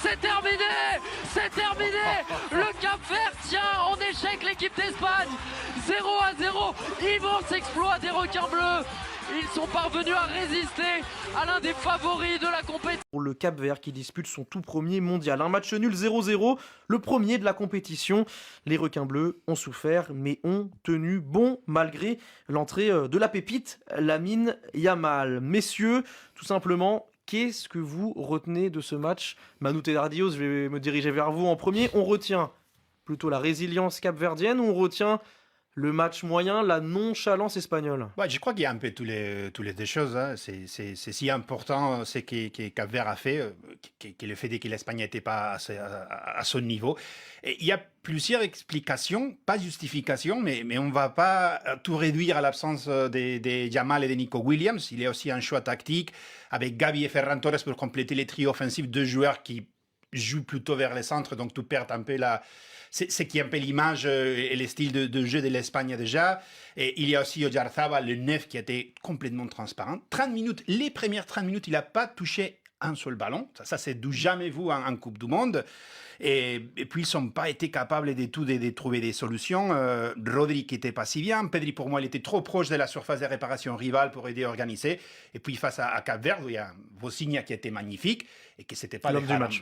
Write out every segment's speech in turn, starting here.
c'est terminé. C'est terminé. Le Cap-Vert tient en échec l'équipe d'Espagne. 0-0. Immense exploit des requins bleus. Ils sont parvenus à résister à l'un des favoris de la compétition. Pour le Cap-Vert qui dispute son tout premier mondial. Un match nul 0-0, le premier de la compétition. Les requins bleus ont souffert mais ont tenu bon malgré l'entrée de la pépite Lamine Yamal. Messieurs, tout simplement, qu'est-ce que vous retenez de ce match? Manu Tedardios, je vais me diriger vers vous en premier. On retient plutôt la résilience capverdienne ou on retient le match moyen, la nonchalance espagnole? Ouais, je crois qu'il y a un peu tous les deux choses. Hein. C'est si important ce que Cap-Vert a fait, que le fait que l'Espagne n'était pas à son niveau. Et il y a plusieurs explications, pas justifications, mais on ne va pas tout réduire à l'absence de Yamal et de Nico Williams. Il y a aussi un choix tactique avec Gavi et Ferran Torres pour compléter les trios offensifs, deux joueurs qui jouent plutôt vers le centre, donc tu perds un peu c'est qui est un peu l'image et le style de jeu de l'Espagne déjà. Et il y a aussi Oyarzabal, le 9, qui était complètement transparent. 30 minutes, les premières 30 minutes, il n'a pas touché un seul ballon. Ça c'est du jamais vu en Coupe du Monde. Et puis, ils n'ont pas été capables de trouver des solutions. Rodri qui n'était pas si bien. Pedri, pour moi, il était trop proche de la surface de réparation rivale pour aider à organiser. Et puis, face à Cap-Vert, il y a Vosinha qui était magnifique et que c'était pas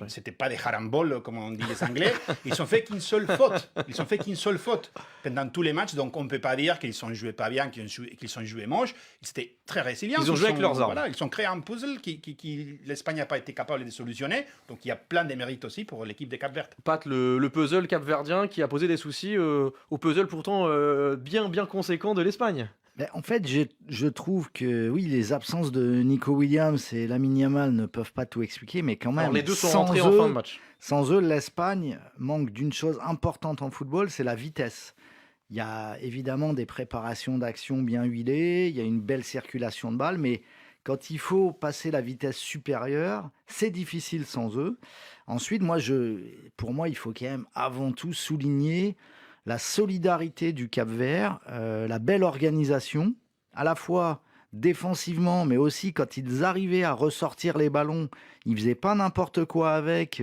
c'était pas des harambol, comme on dit les Anglais. Ils n'ont fait qu'une seule faute. Ils ont fait qu'une seule faute pendant tous les matchs. Donc, on ne peut pas dire qu'ils ont joué pas bien, qu'ils ont joué moche. Ils étaient très résilients. Ils ont joué avec leurs armes. Voilà, ils ont créé un puzzle qui l'Espagne n'a pas été capable de solutionner. Donc, il y a plein de mérites aussi pour l'équipe des Cap-Vert. Pat, le puzzle capverdien qui a posé des soucis au puzzle pourtant bien conséquent de l'Espagne. Ben, en fait, je trouve que oui, les absences de Nico Williams et Lamine Yamal ne peuvent pas tout expliquer, mais quand même, alors, les deux sont rentrés en fin de match. Sans eux, l'Espagne manque d'une chose importante en football, c'est la vitesse. Il y a évidemment des préparations d'action bien huilées, il y a une belle circulation de balles, mais quand il faut passer la vitesse supérieure, c'est difficile sans eux. Ensuite, pour moi, il faut quand même avant tout souligner la solidarité du Cap-Vert, la belle organisation, à la fois défensivement, mais aussi quand ils arrivaient à ressortir les ballons, ils faisaient pas n'importe quoi avec,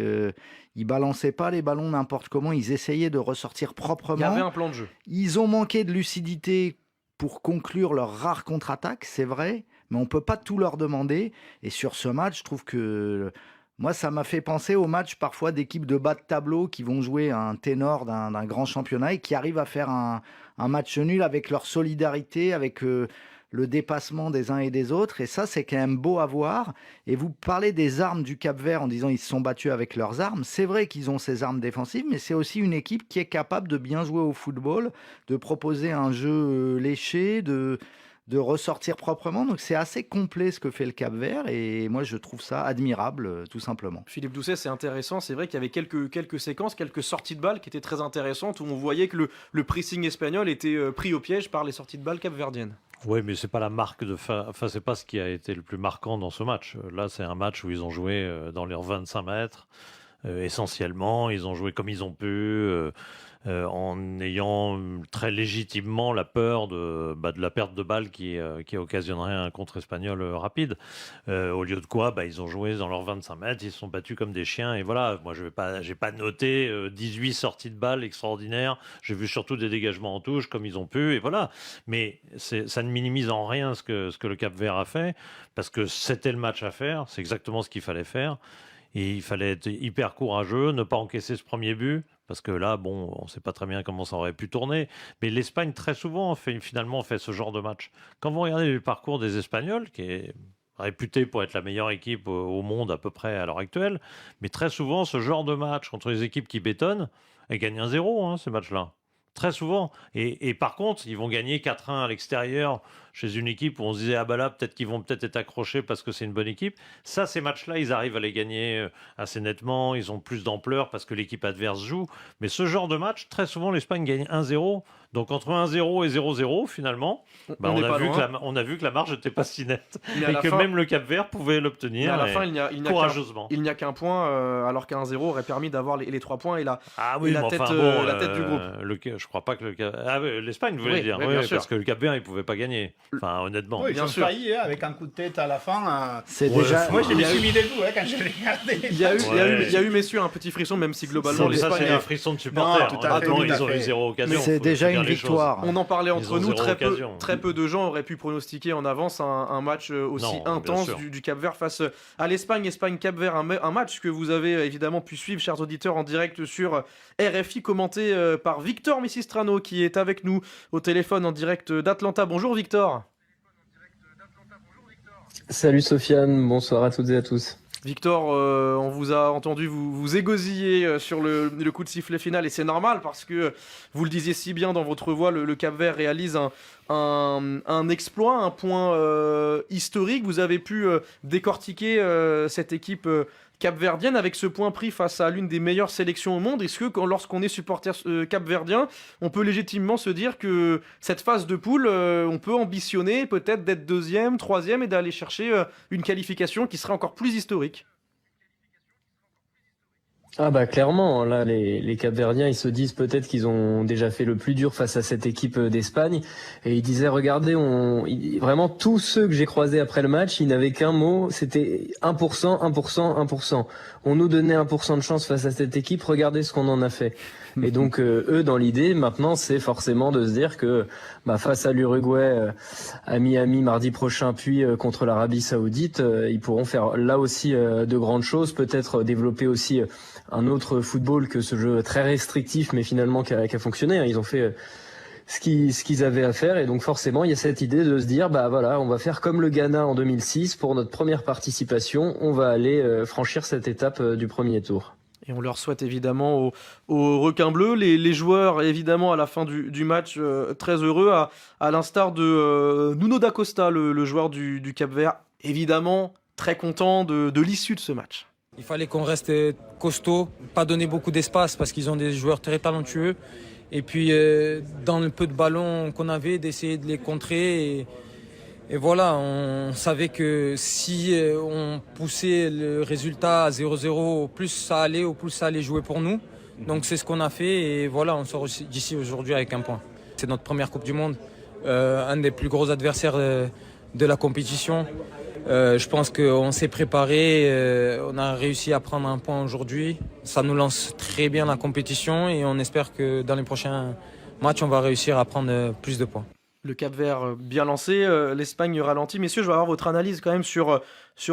ils balançaient pas les ballons n'importe comment, ils essayaient de ressortir proprement. Il y avait un plan de jeu. Ils ont manqué de lucidité pour conclure leur rare contre-attaque, c'est vrai, mais on ne peut pas tout leur demander. Et sur ce match, je trouve que moi, ça m'a fait penser aux matchs parfois d'équipes de bas de tableau qui vont jouer un ténor d'un grand championnat et qui arrivent à faire un match nul avec leur solidarité, avec le dépassement des uns et des autres. Et ça, c'est quand même beau à voir. Et vous parlez des armes du Cap-Vert en disant ils se sont battus avec leurs armes. C'est vrai qu'ils ont ces armes défensives, mais c'est aussi une équipe qui est capable de bien jouer au football, de proposer un jeu léché, de ressortir proprement. Donc c'est assez complet ce que fait le Cap-Vert et moi je trouve ça admirable tout simplement. Philippe Doucet, c'est intéressant, c'est vrai qu'il y avait quelques séquences, quelques sorties de balles qui étaient très intéressantes où on voyait que le pressing espagnol était pris au piège par les sorties de balles capverdiennes. Oui, mais c'est pas la marque de fin. Enfin, c'est pas ce qui a été le plus marquant dans ce match. Là, c'est un match où ils ont joué dans leurs 25 mètres. Essentiellement, ils ont joué comme ils ont pu, en ayant très légitimement la peur de la perte de balle qui occasionnerait un contre espagnol rapide. Au lieu de quoi, ils ont joué dans leurs 25 mètres, ils se sont battus comme des chiens. Et voilà, moi, j'ai pas noté 18 sorties de balles extraordinaires. J'ai vu surtout des dégagements en touche comme ils ont pu. Et voilà. Mais ça ne minimise en rien ce que le Cap-Vert a fait, parce que c'était le match à faire. C'est exactement ce qu'il fallait faire. Et il fallait être hyper courageux, ne pas encaisser ce premier but, parce que là, on ne sait pas très bien comment ça aurait pu tourner. Mais l'Espagne, très souvent, finalement, fait ce genre de match. Quand vous regardez le parcours des Espagnols, qui est réputé pour être la meilleure équipe au monde à peu près à l'heure actuelle, mais très souvent, ce genre de match contre les équipes qui bétonnent, elles gagnent 1-0, ces matchs-là. Très souvent. Et par contre, ils vont gagner 4-1 à l'extérieur chez une équipe où on se disait, ah bah là, peut-être qu'ils vont être accrochés parce que c'est une bonne équipe. Ça, ces matchs-là, ils arrivent à les gagner assez nettement. Ils ont plus d'ampleur parce que l'équipe adverse joue. Mais ce genre de match, très souvent, l'Espagne gagne 1-0. Donc entre 1-0 et 0-0, finalement, on a vu que la marge n'était pas si nette. Et que même le Cap-Vert pouvait l'obtenir. Mais à la fin, courageusement. Il n'y a qu'un point, alors qu'un 1-0 aurait permis d'avoir les 3 points et la tête du groupe. Je crois pas que l'Espagne voulait dire. Oui, bien sûr. Parce que le Cap-Vert, il ne pouvait pas gagner. Enfin, honnêtement. Oui, ils bien ont sûr. failli avec un coup de tête à la fin. C'est Ouais, déjà. Moi, je me il y a suis eu- mis debout quand je l'ai regardé. Il y a eu, messieurs, un petit frisson, même si globalement Ça, l'Espagne c'est a- les frissons de supporters. Non, tout à fait, Honnêtement, tout à ils ont fait. eu zéro occasion. C'est faut déjà dire une les choses. victoire. On en parlait Ils entre ont nous, zéro occasion. très peu de gens auraient pu pronostiquer en avance un match aussi Non, bien intense sûr. du Cap-Vert face à l'Espagne. Espagne-Cap-Vert, un match que vous avez évidemment pu suivre, chers auditeurs, en direct sur RFI, commenté par Victor Missistrano, qui est avec nous au téléphone en direct d'Atlanta. Bonjour Victor. Salut Sofiane, bonsoir à toutes et à tous. Victor, on vous a entendu vous égosiller sur le coup de sifflet final, et c'est normal parce que vous le disiez si bien dans votre voix, le Cap-Vert réalise un exploit, un point historique. Vous avez pu décortiquer cette équipe capverdienne avec ce point pris face à l'une des meilleures sélections au monde. Est-ce que lorsqu'on est supporter capverdien, on peut légitimement se dire que cette phase de poule, on peut ambitionner peut-être d'être deuxième, troisième et d'aller chercher une qualification qui serait encore plus historique? Ah bah clairement, là les Capverdiens ils se disent peut-être qu'ils ont déjà fait le plus dur face à cette équipe d'Espagne et ils disaient regardez, vraiment tous ceux que j'ai croisés après le match, ils n'avaient qu'un mot, c'était 1%, 1%, 1%. On nous donnait 1% de chance face à cette équipe, regardez ce qu'on en a fait. Et donc eux dans l'idée maintenant c'est forcément de se dire que face à l'Uruguay à Miami mardi prochain puis contre l'Arabie Saoudite, ils pourront faire là aussi de grandes choses, peut-être développer aussi un autre football que ce jeu très restrictif mais finalement qui a fonctionné. Ils ont fait ce qu'ils avaient à faire et donc forcément il y a cette idée de se dire voilà, on va faire comme le Ghana en 2006 pour notre première participation, on va aller franchir cette étape du premier tour. Et on leur souhaite évidemment aux requins bleus. Les joueurs, évidemment, à la fin du match, très heureux, à l'instar de Nuno da Costa, le joueur du Cap-Vert, évidemment très content de l'issue de ce match. Il fallait qu'on reste costaud, pas donner beaucoup d'espace parce qu'ils ont des joueurs très talentueux. Et puis, dans le peu de ballons qu'on avait, d'essayer de les contrer. Et voilà, on savait que si on poussait le résultat à 0-0, plus ça allait, au plus ça allait jouer pour nous. Donc c'est ce qu'on a fait et voilà, on sort d'ici aujourd'hui avec un point. C'est notre première Coupe du Monde, un des plus gros adversaires de la compétition. Je pense qu'on s'est préparé, on a réussi à prendre un point aujourd'hui. Ça nous lance très bien la compétition et on espère que dans les prochains matchs, on va réussir à prendre plus de points. Le Cap-Vert bien lancé, l'Espagne ralentit. Messieurs, je vais avoir votre analyse quand même sur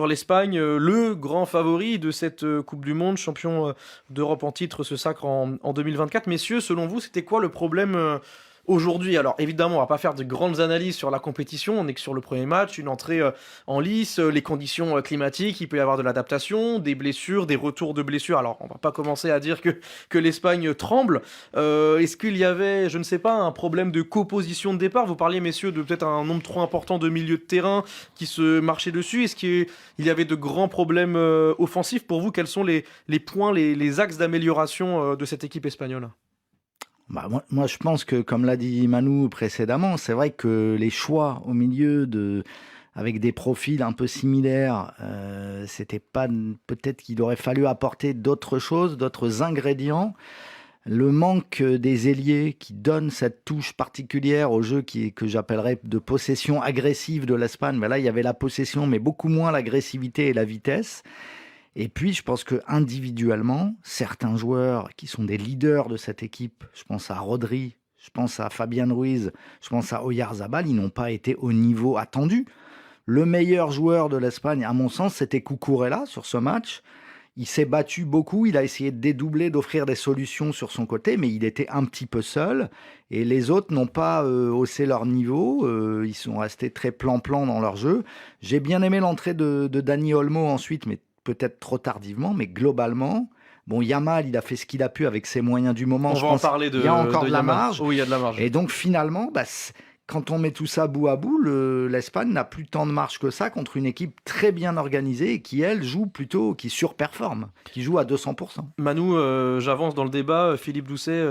l'Espagne, le grand favori de cette Coupe du Monde, champion d'Europe en titre, ce sacre en 2024. Messieurs, selon vous, c'était quoi le problème aujourd'hui? Alors évidemment, on va pas faire de grandes analyses sur la compétition, on est que sur le premier match, une entrée en lice, les conditions climatiques, il peut y avoir de l'adaptation, des blessures, des retours de blessures. Alors on va pas commencer à dire que l'Espagne tremble. Est-ce qu'il y avait, je ne sais pas, un problème de composition de départ? Vous parliez, messieurs, de peut-être un nombre trop important de milieux de terrain qui se marchaient dessus. Est-ce qu'il y avait de grands problèmes offensifs? Pour vous, quels sont les points, les axes d'amélioration de cette équipe espagnole? Moi, je pense que, comme l'a dit Manu précédemment, c'est vrai que les choix au milieu avec des profils un peu similaires, c'était pas, peut-être qu'il aurait fallu apporter d'autres choses, d'autres ingrédients. Le manque des ailiers qui donnent cette touche particulière au jeu que j'appellerais de possession agressive de l'Espagne. Mais là, il y avait la possession, mais beaucoup moins l'agressivité et la vitesse. Et puis, je pense que individuellement, certains joueurs qui sont des leaders de cette équipe, je pense à Rodri, je pense à Fabian Ruiz, je pense à Oyarzabal, ils n'ont pas été au niveau attendu. Le meilleur joueur de l'Espagne, à mon sens, c'était Cucurella sur ce match. Il s'est battu beaucoup, il a essayé de dédoubler, d'offrir des solutions sur son côté, mais il était un petit peu seul. Et les autres n'ont pas haussé leur niveau, ils sont restés très plan-plan dans leur jeu. J'ai bien aimé l'entrée de Dani Olmo ensuite, mais peut-être trop tardivement, mais globalement, bon, Yamal, il a fait ce qu'il a pu avec ses moyens du moment. On va en parler il y a encore de la Yamal. marge. Oui, il y a de la marge. Et donc, finalement, quand on met tout ça bout à bout, l'Espagne n'a plus tant de marge que ça contre une équipe très bien organisée et qui, elle, qui surperforme, qui joue à 200%. Manu, j'avance dans le débat. Philippe Doucet,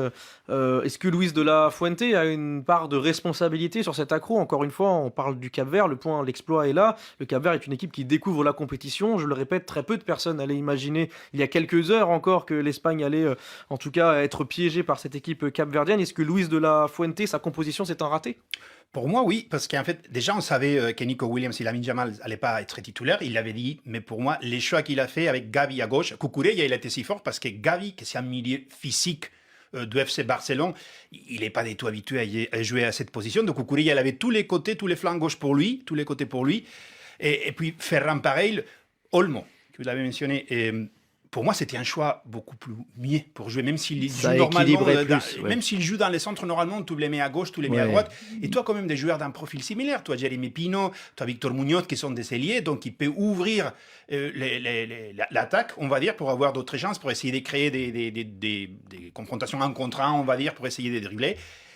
est-ce que Luis de la Fuente a une part de responsabilité sur cet accro? Encore une fois, on parle du Cap-Vert, l'exploit est là. Le Cap-Vert est une équipe qui découvre la compétition. Je le répète, très peu de personnes allaient imaginer, il y a quelques heures encore, que l'Espagne allait, en tout cas, être piégée par cette équipe capverdienne. Est-ce que Luis de la Fuente, sa composition, c'est un raté? Pour moi, oui, parce qu'en fait, déjà, on savait que Nico Williams et Lamine Yamal n'allaient pas être titulaires. Il l'avait dit, mais pour moi, les choix qu'il a fait avec Gavi à gauche, Cucurella, il a été si fort parce que Gavi, qui c'est un milieu physique du FC Barcelone, il n'est pas du tout habitué à jouer à cette position. Donc, Cucurella, il avait tous les côtés, tous les flancs gauche pour lui, tous les côtés pour lui. Et puis, Ferran pareil, Olmo, que vous l'avez mentionné. Et, pour moi, c'était un choix beaucoup plus mieux pour jouer, même s'il joue normalement, même s'il joue dans les centres normalement, tu les mets à gauche, tu les mets à droite. Et toi, quand même, des joueurs d'un profil similaire, toi, Jeremy Pino, toi, Victor Muñoz, qui sont des ailiers, donc il peut ouvrir l'attaque, on va dire, pour avoir d'autres chances, pour essayer de créer des confrontations un contre un, on va dire, pour essayer de dribbler.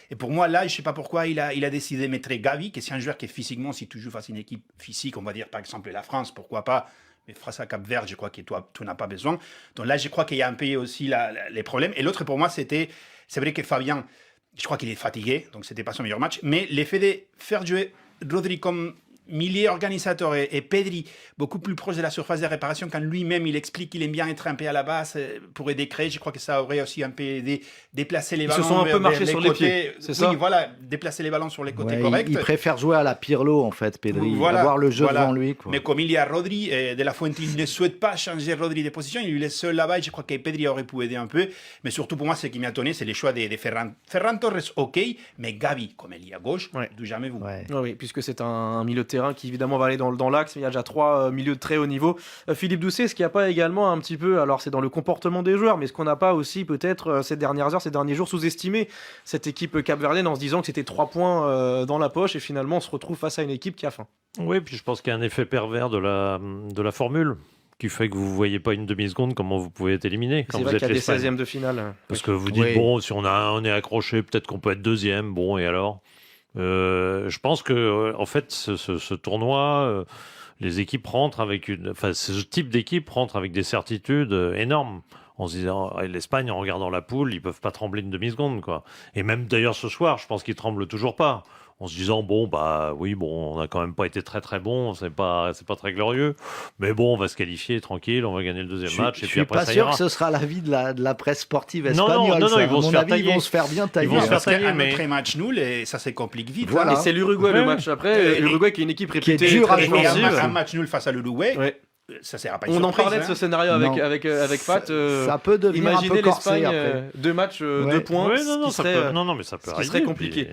Et pour moi, là, je ne sais pas pourquoi il a décidé de mettre Gavi, qui est un joueur qui est physiquement, si tu joues face à une équipe physique, on va dire par exemple la France, pourquoi pas. Mais face à Cap-Vert, je crois que toi, tu n'as pas besoin. Donc là, je crois qu'il y a un peu aussi les problèmes. Et l'autre, pour moi, c'est vrai que Fabien, je crois qu'il est fatigué, donc ce n'était pas son meilleur match. Mais l'effet de faire jouer Rodri comme milieu organisateur et Pedri beaucoup plus proche de la surface de réparation, quand lui-même il explique qu'il aime bien être un peu à la base pour aider créer, je crois que ça aurait aussi un peu aidé déplacer les ballons. Ils se sont un peu marchés sur les pieds, c'est ça? Oui, voilà, déplacer les ballons sur les côtés corrects. Il préfère jouer à la Pirlo en fait, Pedri, avoir le jeu devant lui. Quoi. Mais comme il y a Rodri, De La Fuente, il ne souhaite pas changer Rodri de position, il lui laisse seul là-bas et je crois que Pedri aurait pu aider un peu. Mais surtout pour moi, ce qui m'a étonné, c'est les choix de Ferran Torres, ok, mais Gavi, comme il est à gauche, d'où jamais vous. Oui, puisque c'est un milieu de terrain qui évidemment va aller dans l'axe, mais il y a déjà 3 milieux de très haut niveau. Philippe Doucet, est-ce qu'il n'y a pas également un petit peu, alors c'est dans le comportement des joueurs, mais est-ce qu'on n'a pas aussi peut-être ces dernières heures, ces derniers jours sous-estimé cette équipe capverdienne en se disant que c'était 3 points dans la poche et finalement on se retrouve face à une équipe qui a faim? Oui, puis je pense qu'il y a un effet pervers de la formule qui fait que vous ne voyez pas une demi-seconde comment vous pouvez être éliminé quand c'est vous vrai êtes qu'il y a l'Espagne. des 16e de finale. Parce que vous dites, bon, si on est accroché, peut-être qu'on peut être deuxième, bon, et alors je pense que en fait, ce tournoi... les équipes rentrent ce type d'équipe rentre avec des certitudes énormes. En se disant, l'Espagne, en regardant la poule, ils peuvent pas trembler une demi-seconde, quoi. Et même d'ailleurs ce soir, je pense qu'ils tremblent toujours pas. En se disant, on n'a quand même pas été très très bon, c'est pas très glorieux. Mais bon, on va se qualifier tranquille, on va gagner le deuxième match. Je suis pas sûr que ce sera l'avis de la presse sportive espagnole. Non, ils vont se faire tailler. Ils vont se faire bien tailler. Ils vont se faire tailler, mais un match nul et ça se complique vite. Voilà. Et c'est l'Uruguay le match après. L'Uruguay qui est une équipe réputée qui est dure à jouer. Un match nul face à l'Uruguay. Ouais. Ça sert à pas on en parlait de ce scénario avec Pat. Ça peut devenir un peu corsé après. 2 matchs, 2 points. Oui, mais ça peut arriver. Serait compliqué.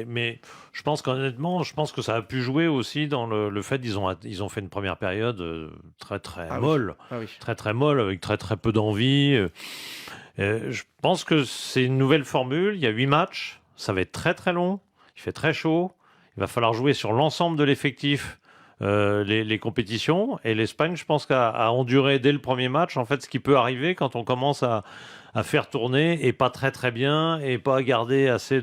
Mais je pense qu'honnêtement, que ça a pu jouer aussi dans le fait qu'ils ont fait une première période très très molle, très très molle avec très très peu d'envie. Je pense que c'est une nouvelle formule. Il y a 8 matchs, ça va être très très long. Il fait très chaud. Il va falloir jouer sur l'ensemble de l'effectif. Les compétitions, et l'Espagne, je pense qu'a enduré dès le premier match en fait ce qui peut arriver quand on commence à faire tourner et pas très très bien et pas garder assez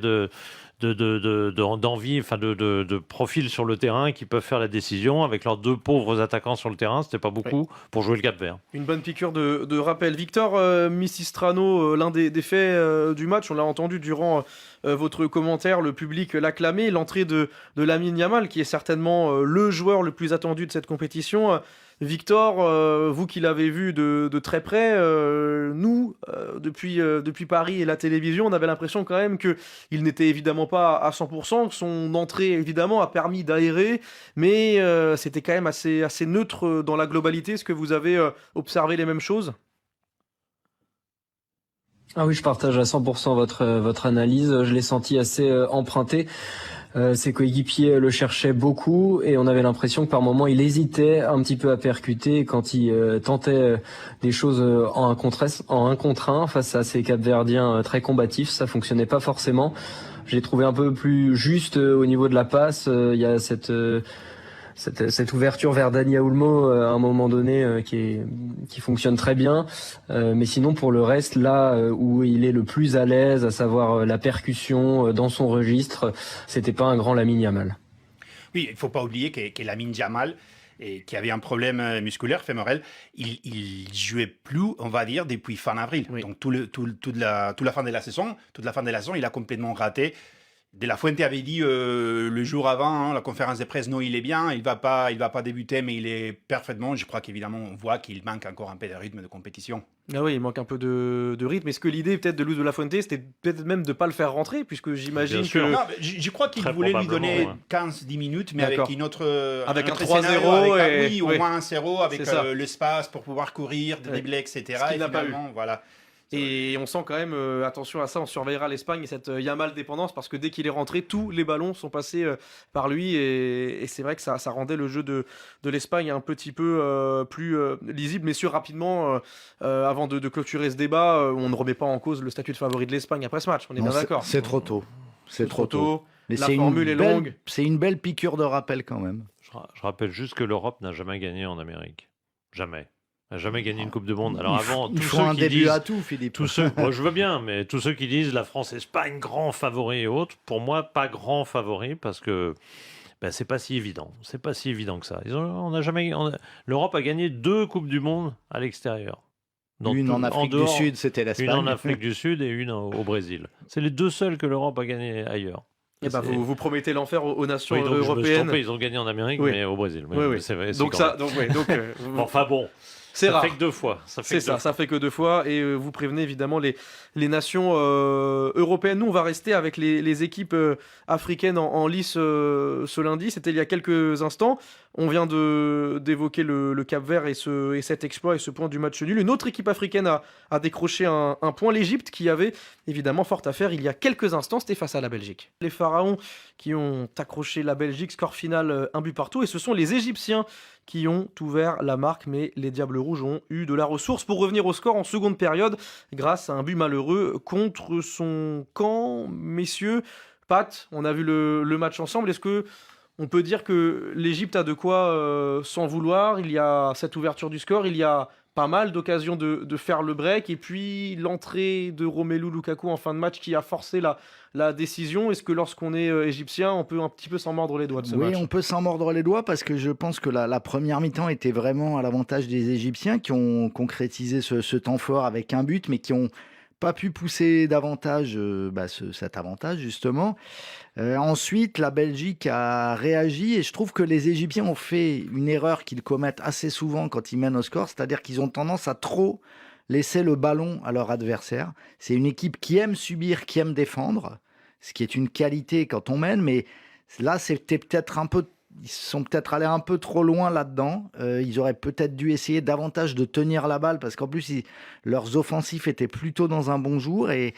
d'envie, enfin de profil sur le terrain qui peuvent faire la décision. Avec leurs 2 pauvres attaquants sur le terrain, c'était pas beaucoup pour jouer le Cap-Vert. Une bonne piqûre de rappel. Victor Missistrano, l'un des faits du match, on l'a entendu durant votre commentaire, le public l'acclamait, l'entrée de Lamine Yamal, qui est certainement le joueur le plus attendu de cette compétition. Victor, vous qui l'avez vu de très près, nous, depuis Paris et la télévision, on avait l'impression quand même qu'il n'était évidemment pas à 100%, que son entrée évidemment a permis d'aérer, mais c'était quand même assez neutre dans la globalité. Est-ce que vous avez observé les mêmes choses ? Ah oui, je partage à 100% votre analyse. Je l'ai senti assez emprunté. Ses coéquipiers le cherchaient beaucoup et on avait l'impression que par moments il hésitait un petit peu à percuter quand il tentait des choses en un contre un face à ces Capverdiens très combatifs. Ça fonctionnait pas forcément. J'ai trouvé un peu plus juste au niveau de la passe. Il y a cette ouverture vers Dani Olmo à un moment donné qui fonctionne très bien, mais sinon pour le reste, là où il est le plus à l'aise, à savoir la percussion dans son registre, c'était pas un grand Lamine Yamal. Oui, il faut pas oublier que Lamine Yamal, qui avait un problème musculaire fémorel, il jouait plus, on va dire, depuis fin avril. Donc toute la fin de la saison, il a complètement raté. De La Fuente avait dit le jour avant, la conférence de presse, non, il est bien, il va pas débuter, mais il est parfaitement. Je crois qu'évidemment, on voit qu'il manque encore un peu de rythme de compétition. Ah oui, il manque un peu de rythme. Est-ce que l'idée peut-être de Luis de la Fuente, c'était peut-être même de ne pas le faire rentrer, puisque j'imagine Bien sûr. que... Non, je crois qu'il Très voulait lui donner probablement, 15-10 minutes, mais D'accord. avec une autre. Avec un autre 3-0 scénario, et- oui, oui. au moins un 0 avec C'est ça. l'espace pour pouvoir courir, dribbler, etc. Ce qu'il n'a pas finalement, voilà. Et on sent quand même, attention à ça, on surveillera l'Espagne et cette Yamal dépendance, parce que dès qu'il est rentré, tous les ballons sont passés par lui, et c'est vrai que ça rendait le jeu de l'Espagne un petit peu plus lisible. Messieurs, rapidement, avant de clôturer ce débat, on ne remet pas en cause le statut de favori de l'Espagne après ce match, on est Non, bien c'est- d'accord. C'est trop tôt. C'est trop tôt. Mais La c'est une formule est belle- longue. C'est une belle piqûre de rappel quand même. Je rappelle juste que l'Europe n'a jamais gagné en Amérique. Jamais. Elle n'a jamais gagné une Coupe du Monde. Alors avant, Il tous faut ceux un qui début disent... à tout, Philippe. Tous ceux, moi je veux bien, mais tous ceux qui disent la France-Espagne, grand favori et autres, pour moi, pas grand favori parce que c'est pas si évident. C'est pas si évident que ça. L'Europe a gagné 2 Coupes du Monde à l'extérieur. Une en Afrique du Sud, c'était Une l'Espagne. en Afrique du Sud et une au Brésil. C'est les 2 seules que l'Europe a gagné ailleurs. Et bah, C'est- vous promettez l'enfer aux nations Oui, donc je me suis européennes. trompé, ils ont gagné en Amérique, Oui. mais au Brésil. Oui, oui. C'est vrai, Donc c'est ça, quand même- donc Enfin bon, c'est ça rare. fait que 2 fois. C'est ça, ça fait que 2 fois, et vous prévenez évidemment les nations européennes. Nous, on va rester avec les équipes africaines en lice ce lundi. C'était il y a quelques instants. On vient d'évoquer le Cap-Vert et cet exploit et ce point du match nul. Une autre équipe africaine a décroché un point, l'Égypte, qui avait évidemment fort à faire il y a quelques instants. C'était face à la Belgique. Les Pharaons qui ont accroché la Belgique, score final 1 but partout, et ce sont les Égyptiens qui ont ouvert la marque, mais les Diables Rouges ont eu de la ressource pour revenir au score en seconde période grâce à un but malheureux contre son camp. Messieurs, Pat, on a vu le match ensemble. Est-ce que on peut dire que l'Égypte a de quoi s'en vouloir? Il y a cette ouverture du score, il y a pas mal d'occasions de faire le break, et puis l'entrée de Romelu Lukaku en fin de match qui a forcé la décision. Est-ce que lorsqu'on est égyptien, on peut un petit peu s'en mordre les doigts de ce match? Oui, on peut s'en mordre les doigts parce que je pense que la première mi-temps était vraiment à l'avantage des Égyptiens qui ont concrétisé ce temps fort avec un but, mais qui n'ont pas pu pousser davantage cet avantage, justement. Ensuite, la Belgique a réagi et je trouve que les Égyptiens ont fait une erreur qu'ils commettent assez souvent quand ils mènent au score, c'est-à-dire qu'ils ont tendance à trop laisser le ballon à leur adversaire. C'est une équipe qui aime subir, qui aime défendre, ce qui est une qualité quand on mène, mais là, c'était peut-être un peu... Ils sont peut-être allés un peu trop loin là-dedans. Ils auraient peut-être dû essayer davantage de tenir la balle parce qu'en plus, leurs offensifs étaient plutôt dans un bon jour. Et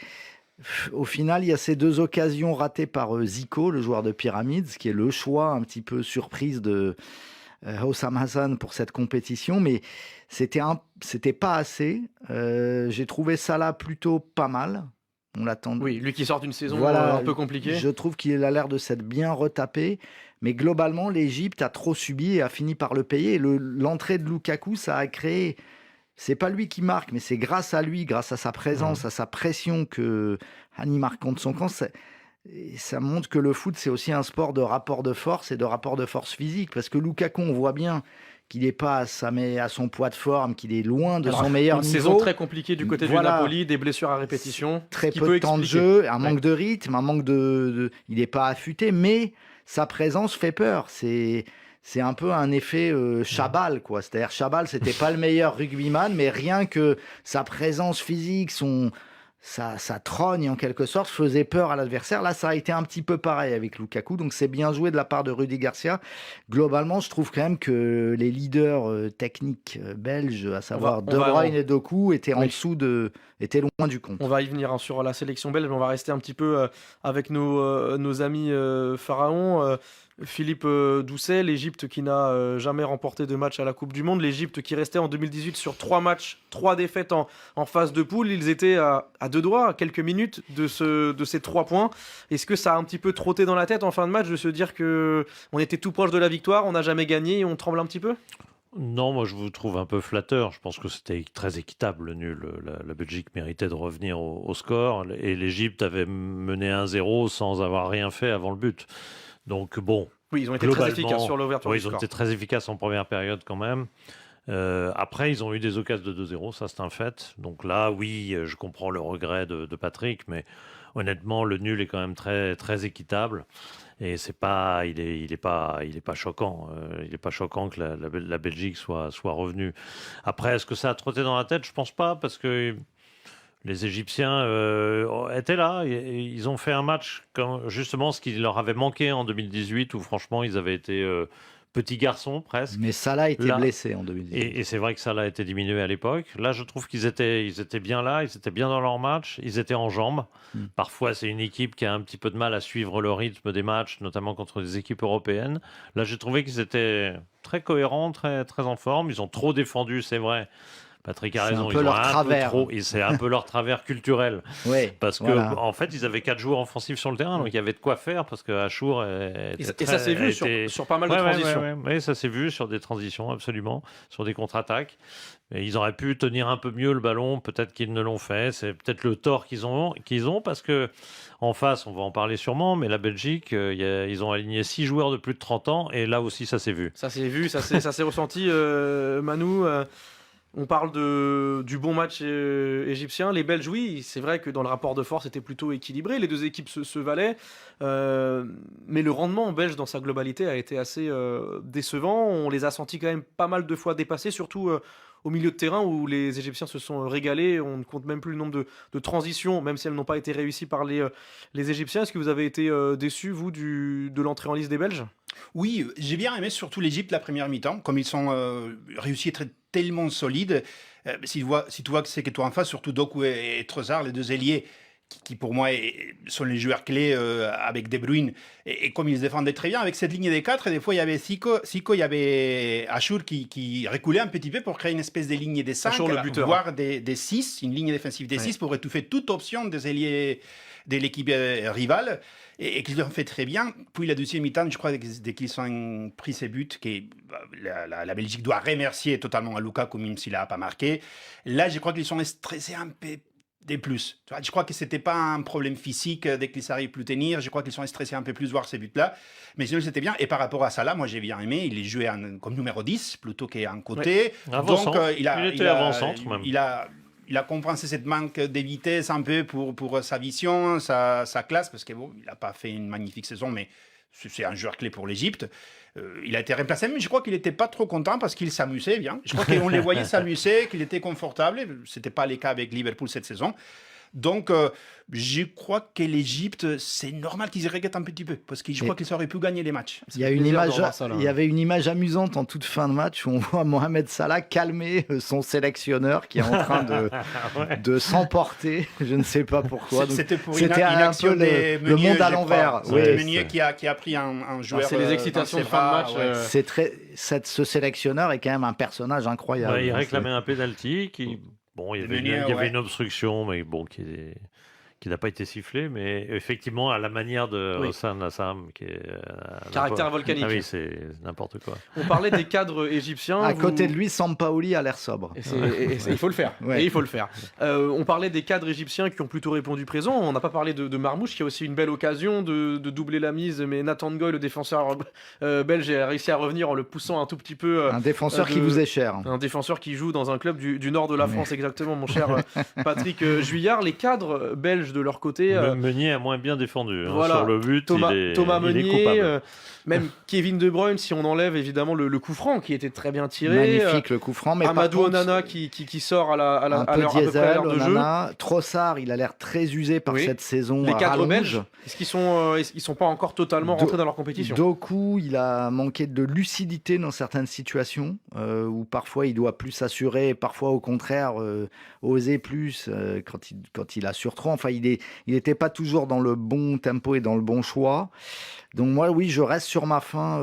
au final, il y a ces 2 occasions ratées par Zico, le joueur de Pyramides, qui est le choix un petit peu surprise de Hossam Hassan pour cette compétition. Mais c'était pas assez. J'ai trouvé Salah plutôt pas mal. On l'attend. Oui, lui qui sort d'une saison Voilà, un peu compliquée. Je trouve qu'il a l'air de s'être bien retapé. Mais globalement, l'Égypte a trop subi et a fini par le payer. Et l'entrée de Lukaku, ça a créé... C'est pas lui qui marque, mais c'est grâce à lui, grâce à sa présence, à sa pression que Hani marque contre son camp. Et ça montre que le foot, c'est aussi un sport de rapport de force et de rapport de force physique. Parce que Lukaku, on voit bien qu'il n'est pas à son poids de forme, qu'il est loin de son meilleur une niveau. saison très compliquée du côté Voilà. du Napoli, des blessures à répétition. Très ce qui peu peut de temps de expliquer. jeu, un manque de rythme, un manque il n'est pas affûté, mais sa présence fait peur. C'est un peu un effet Chabal, quoi. C'est-à-dire Chabal, c'était pas le meilleur rugbyman, mais rien que sa présence physique, sa trogne en quelque sorte faisait peur à l'adversaire. Là, ça a été un petit peu pareil avec Lukaku, donc c'est bien joué de la part de Rudy Garcia. Globalement, je trouve quand même que les leaders techniques belges, à savoir De Bruyne et Doku, étaient étaient loin du compte. On va y venir sur la sélection belge, mais on va rester un petit peu avec nos amis pharaons. Philippe Doucet, l'Égypte qui n'a jamais remporté de match à la Coupe du Monde, l'Égypte qui restait en 2018 sur 3 matchs, 3 défaites en phase de poule. Ils étaient à 2 doigts, à quelques minutes de ces 3 points. Est-ce que ça a un petit peu trotté dans la tête en fin de match de se dire qu'on était tout proche de la victoire, on n'a jamais gagné et on tremble un petit peu? Non, moi je vous trouve un peu flatteur. Je pense que c'était très équitable le nul. La Belgique méritait de revenir au score et l'Égypte avait mené 1-0 sans avoir rien fait avant le but. Donc bon. Oui, ils ont été très efficaces sur l'ouverture oui, du ils ont score. été très efficaces en première période quand même. Après, ils ont eu des occasions de 2-0, ça c'est un fait. Donc là, oui, je comprends le regret de Patrick, mais honnêtement, le nul est quand même très, très équitable. Et c'est pas, il est pas choquant. Il est pas choquant que la Belgique soit revenue. Après, est-ce que ça a trotté dans la tête? Je pense pas, parce que les Égyptiens étaient là. Ils ont fait un match comme justement ce qui leur avait manqué en 2018, où franchement ils avaient été petits garçons presque. Mais Salah était Là, blessé en 2018. et c'est vrai que ça a été diminué à l'époque. Là, je trouve qu'ils étaient bien là, ils étaient bien dans leur match, ils étaient en jambes. Parfois, c'est une équipe qui a un petit peu de mal à suivre le rythme des matchs, notamment contre des équipes européennes. Là, j'ai trouvé qu'ils étaient très cohérents, très, très en forme. Ils ont trop défendu, c'est vrai. Patrick a C'est raison, un peu ils leur ont un travers. peu trop, et c'est un peu leur travers culturel. Ouais, Parce que voilà. en fait, ils avaient 4 joueurs offensifs sur le terrain, donc il y avait de quoi faire, parce que Achour Et ça s'est vu sur pas mal de transitions. Oui, ça s'est vu sur des transitions, absolument, sur des contre-attaques. Et ils auraient pu tenir un peu mieux le ballon, peut-être qu'ils ne l'ont fait. C'est peut-être le tort qu'ils ont, parce que en face, on va en parler sûrement, mais la Belgique, ils ont aligné 6 joueurs de plus de 30 ans, et là aussi, ça s'est vu. Ça s'est vu, ça s'est ressenti. Manu, on parle du bon match égyptien. Les Belges, oui, c'est vrai que dans le rapport de force, c'était plutôt équilibré. Les deux équipes se valaient. Mais le rendement belge, dans sa globalité, a été assez décevant. On les a sentis quand même pas mal de fois dépassés, surtout au milieu de terrain où les Égyptiens se sont régalés. On ne compte même plus le nombre de transitions, même si elles n'ont pas été réussies par les Égyptiens. Est-ce que vous avez été déçus, vous, de l'entrée en liste des Belges? Oui, j'ai bien aimé surtout l'Égypte la première mi-temps, comme ils sont réussi à être tellement solides. Si tu vois que c'est que toi en face, surtout Doku et Trossard, les deux ailiers, qui pour moi sont les joueurs clés avec De Bruyne, et comme ils se défendaient très bien avec cette ligne des 4, et des fois il y avait Siko, il y avait Achour qui reculait un petit peu pour créer une espèce de ligne des 5, Achour, le buteur, voire des 6, une ligne défensive des 6 pour étouffer toute option des ailiers de l'équipe rivale, et qu'ils ont fait très bien. Puis la deuxième mi-temps, je crois, dès qu'ils ont pris ces buts, la Belgique doit remercier totalement à Lukaku, même s'il n'a pas marqué. Là, je crois qu'ils sont stressés un peu des plus. Tu vois, je crois que c'était pas un problème physique dès qu'ils n'arrivent plus à tenir. Je crois qu'ils sont stressés un peu plus voir ces buts-là. Mais sinon, c'était bien. Et par rapport à Salah, moi, j'ai bien aimé. Il est joué comme numéro 10 plutôt qu'un côté. Ouais. Donc, il était avant-centre même. Il a compensé cette manque de vitesse un peu pour sa vision, sa classe, parce que bon, il n'a pas fait une magnifique saison, mais c'est un joueur clé pour l'Égypte. Il a été remplacé, mais je crois qu'il n'était pas trop content parce qu'il s'amusait bien. Je crois qu'on les voyait s'amuser, qu'il était confortable. Ce n'était pas le cas avec Liverpool cette saison. Donc, je crois que l'Égypte, c'est normal qu'ils y regrettent un petit peu, parce que je crois qu'ils auraient pu gagner les matchs. Il y avait une image amusante en toute fin de match où on voit Mohamed Salah calmer son sélectionneur qui est en train de s'emporter. Je ne sais pas pourquoi. C'était pour une action le monde à l'envers. C'était Meunier qui a pris un joueur. C'est les excitations de fin de match. C'est ce sélectionneur est quand même un personnage incroyable. Ouais, il réclamait un pénalty qui... Bon, il y avait une obstruction, mais bon, qui n'a pas été sifflé, mais effectivement, à la manière de Hossan Hassam, qui est... caractère volcanique. Ah oui, c'est n'importe quoi. On parlait des cadres égyptiens. À côté de lui, Sampaoli a l'air sobre. Il faut le faire. Ouais. Et il faut le faire. On parlait des cadres égyptiens qui ont plutôt répondu présent. On n'a pas parlé de Marmouche, qui a aussi une belle occasion de doubler la mise, mais Nathan Ngoy, le défenseur belge, a réussi à revenir en le poussant un tout petit peu. Un défenseur qui vous est cher. Un défenseur qui joue dans un club du nord de la France, exactement, mon cher Patrick Juillard. Les cadres belges de leur côté. Meunier a moins bien défendu. Voilà. Sur le but, Thomas il est Meunier, coupable. même Kevin De Bruyne, si on enlève évidemment le coup franc qui était très bien tiré. Magnifique le coup franc. Mais Amadou Onana qui sort à un peu peu près à l'heure de jeu. Trossard, il a l'air très usé par cette saison. Les cadres belges, est-ce qu'ils sont pas encore totalement rentrés dans leur compétition? Doku, il a manqué de lucidité dans certaines situations où parfois il doit plus s'assurer, parfois au contraire oser plus quand il assure trop. Enfin, il n'était pas toujours dans le bon tempo et dans le bon choix. Donc moi, oui, je reste sur ma faim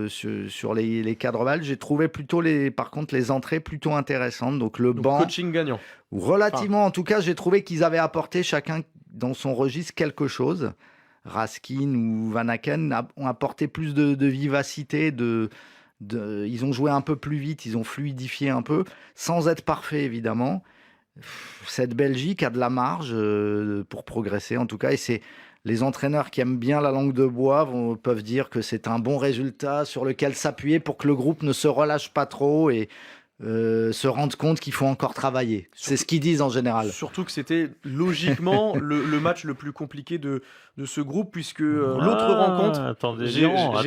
sur les cadres belges. J'ai trouvé plutôt par contre les entrées plutôt intéressantes. Donc le banc, coaching gagnant. Relativement, en tout cas, j'ai trouvé qu'ils avaient apporté chacun dans son registre quelque chose. Raskin ou Van Aken ont apporté plus de vivacité, ils ont joué un peu plus vite, ils ont fluidifié un peu, sans être parfait évidemment. Cette Belgique a de la marge pour progresser en tout cas, et c'est les entraîneurs qui aiment bien la langue de bois peuvent dire que c'est un bon résultat sur lequel s'appuyer pour que le groupe ne se relâche pas trop et se rendent compte qu'il faut encore travailler. C'est ce qu'ils disent en général. Surtout que c'était logiquement le match le plus compliqué de ce groupe, puisque l'autre rencontre... Attendez J'y l'Iran,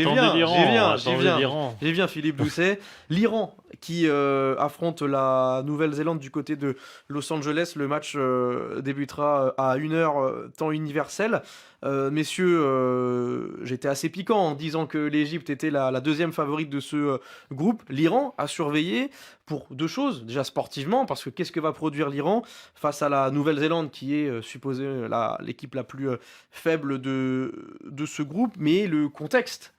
viens, Philippe Doucet. L'Iran qui affronte la Nouvelle-Zélande du côté de Los Angeles. Le match débutera à 1h temps universel. Messieurs, j'étais assez piquant en disant que l'Égypte était la deuxième favorite de ce groupe. L'Iran a surveillé pour deux choses. Déjà sportivement, parce que qu'est-ce que va produire l'Iran face à la Nouvelle-Zélande, qui est supposée l'équipe la plus faible de ce groupe, mais le contexte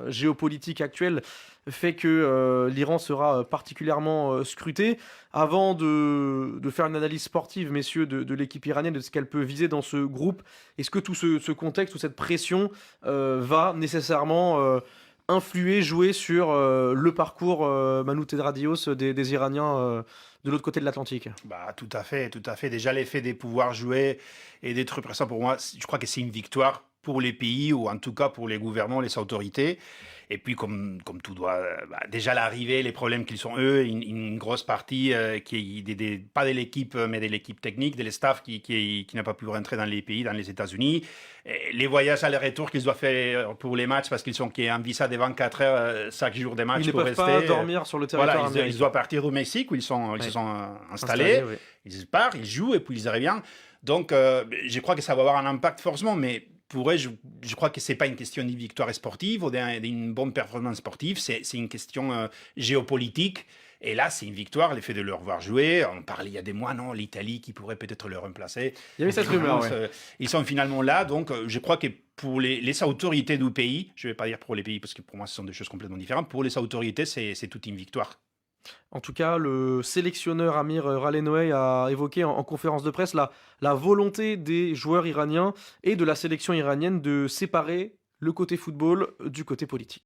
géopolitique actuel fait que l'Iran sera particulièrement scruté. Avant de faire une analyse sportive, messieurs, de l'équipe iranienne, de ce qu'elle peut viser dans ce groupe, est-ce que tout ce contexte, toute cette pression va nécessairement influer, jouer sur le parcours Manu Tedradios des Iraniens de l'autre côté de l'Atlantique? Bah, tout à fait, tout à fait. Déjà, l'effet de pouvoir jouer et d'être présent, pour moi, je crois que c'est une victoire pour les pays, ou en tout cas pour les gouvernements, les autorités. Et puis, comme tout doit, déjà l'arrivée, les problèmes qu'ils sont eux, une grosse partie qui est pas de l'équipe, mais de l'équipe technique, de l'staff qui n'a pas pu rentrer dans les pays, dans les États-Unis. Et les voyages aller-retour qu'ils doivent faire pour les matchs, parce qu'ils sont en visa de 24 heures chaque jour des matchs. Ils ne pour peuvent rester. Pas dormir sur le territoire américain. Ils doivent partir au Mexique, où ils se sont installés. Oui. Ils partent, ils jouent, et puis ils reviennent. Donc, je crois que ça va avoir un impact forcément, mais pour eux, je crois que ce n'est pas une question de victoire sportive ou d'une bonne performance sportive, c'est une question géopolitique. Et là, c'est une victoire, l'effet de le revoir jouer. On parlait il y a des mois, non, l'Italie qui pourrait peut-être le remplacer. Il y avait cette rumeur, Ils sont finalement là, donc je crois que pour les autorités du pays, je ne vais pas dire pour les pays, parce que pour moi, ce sont des choses complètement différentes, pour les autorités, c'est toute une victoire. En tout cas, le sélectionneur Amir Ralenouey a évoqué en conférence de presse la volonté des joueurs iraniens et de la sélection iranienne de séparer le côté football du côté politique.